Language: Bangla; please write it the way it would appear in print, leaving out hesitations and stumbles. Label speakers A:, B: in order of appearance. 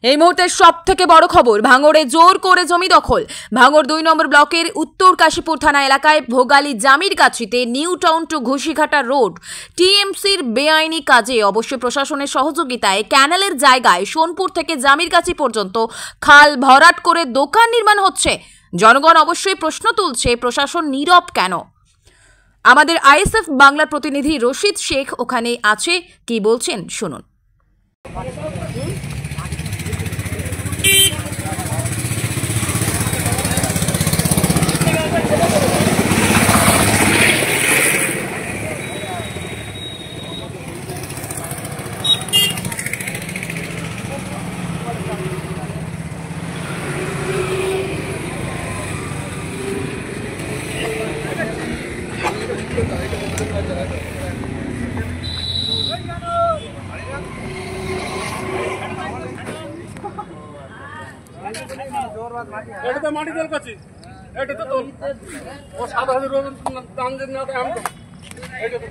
A: এই মুহূর্তে সবথেকে বড় খবর, ভাঙড়ে জোর করে জমি দখল। ভাঙড় 2 নম্বর ব্লকের উত্তর কাশীপুর থানা এলাকায় ভোগালী জামির কাছিতে New Town to Ghushighata road টিএমসির বেআইনি কাজে অবশ্য প্রশাসনের সহযোগিতায় ক্যানেলের জায়গায় সোনপুর থেকে জামির কাছি পর্যন্ত খাল ভরাট করে দোকান নির্মাণ হচ্ছে। জনগণ অবশ্যই প্রশ্ন তুলছে, প্রশাসন নীরব কেন? আমাদের আইএসএফ বাংলার প্রতিনিধি রশিদ শেখ ওখানে আছে, কি বলছেন শুনুন।
B: এটা তো মাটি জল কাছি, এটা তো ও 7,000 টান দিন না, এটা তো